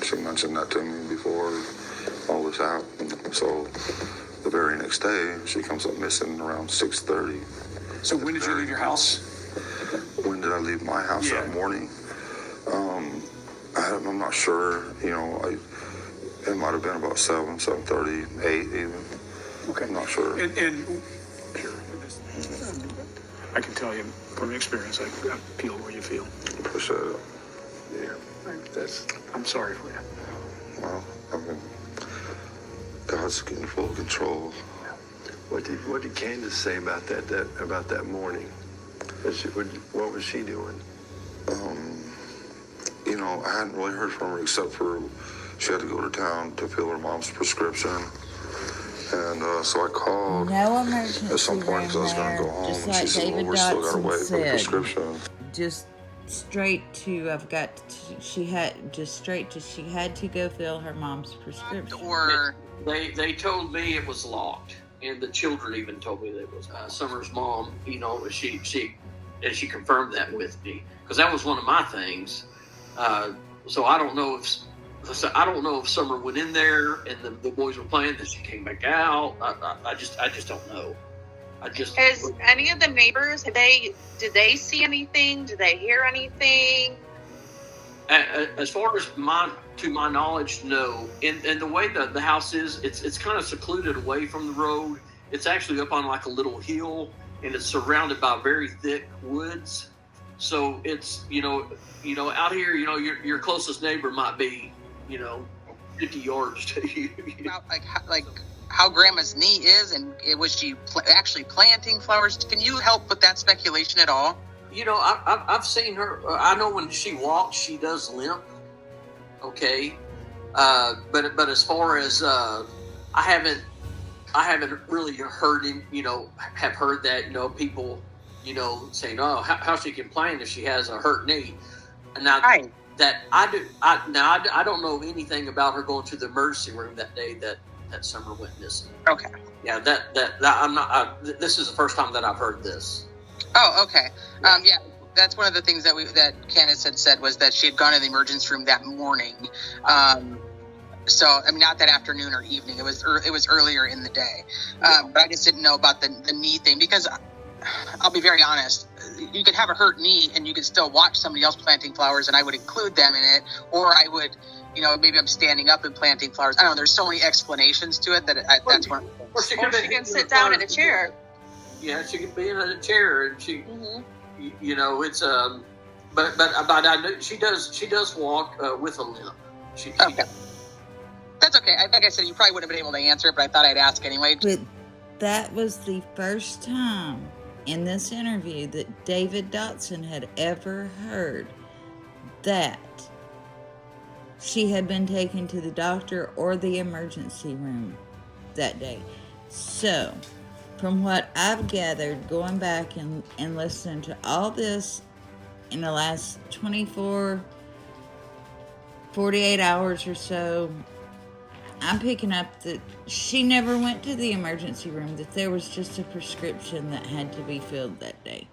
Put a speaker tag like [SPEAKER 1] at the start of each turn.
[SPEAKER 1] She mentioned that to me before all this happened. So the very next day, she comes up missing around 6:30.
[SPEAKER 2] So when did you leave your house?
[SPEAKER 1] When did I leave my house that morning? I'm not sure. It might have been about 7:30, 8 even.
[SPEAKER 2] Okay.
[SPEAKER 1] I'm not sure.
[SPEAKER 2] And I can tell you from experience, I feel where you feel.
[SPEAKER 1] Appreciate it.
[SPEAKER 2] Yeah. I'm sorry for you.
[SPEAKER 1] Well, God's getting full control.
[SPEAKER 3] What did Candace say about that morning? What was she doing?
[SPEAKER 1] I hadn't really heard from her except for she had to go to town to fill her mom's prescription. And so I called at some point because I was going to go home.
[SPEAKER 4] Just
[SPEAKER 1] And
[SPEAKER 4] like
[SPEAKER 1] she said,
[SPEAKER 4] David
[SPEAKER 1] we still got to
[SPEAKER 4] Dotson
[SPEAKER 1] wait for the
[SPEAKER 4] said.
[SPEAKER 1] prescription.
[SPEAKER 4] Just straight to she had to go fill her mom's prescription.
[SPEAKER 5] Or they told me it was locked, and the children even told me that it was Summer's mom. She confirmed that with me because that was one of my things. So I don't know if Summer went in there and the boys were playing, that she came back out. I just don't know.
[SPEAKER 6] Has any of the neighbors, did they see anything? Did they hear anything?
[SPEAKER 5] As far as to my knowledge, no. And the way that the house is, it's kind of secluded away from the road. It's actually up on like a little hill, and it's surrounded by very thick woods. So it's out here, your closest neighbor might be 50 yards to you.
[SPEAKER 7] About like how Grandma's knee is, and was she actually planting flowers? Can you help with that speculation at all?
[SPEAKER 5] I've seen her. I know when she walks, she does limp. Okay, but as far as I haven't really heard him. Have heard that people saying, "Oh, how she can play if she has a hurt knee." And now that I don't know anything about her going to the emergency room that day that Summer went missing.
[SPEAKER 7] Okay.
[SPEAKER 5] Yeah, that I'm not. This is the first time that I've heard this.
[SPEAKER 7] Oh, okay. Yeah, that's one of the things that Candace had said was that she had gone to the emergency room that morning. So not that afternoon or evening. It was earlier in the day. But I just didn't know about the knee thing because I'll be very honest. You could have a hurt knee and you could still watch somebody else planting flowers, and I would include them in it, or I would. Maybe I'm standing up and planting flowers. I don't know. There's so many explanations to it that's one.
[SPEAKER 6] Or she can sit down in a chair.
[SPEAKER 5] Yeah, she could be in a chair, and she, it's but I know she does walk with a limp.
[SPEAKER 7] Okay. That's okay. Like I said, you probably wouldn't have been able to answer it, but I thought I'd ask anyway.
[SPEAKER 4] But that was the first time in this interview that David Dotson had ever heard that she had been taken to the doctor or the emergency room that day. So, from what I've gathered, going back and listening to all this in the last 48 hours or so, I'm picking up that she never went to the emergency room, that there was just a prescription that had to be filled that day.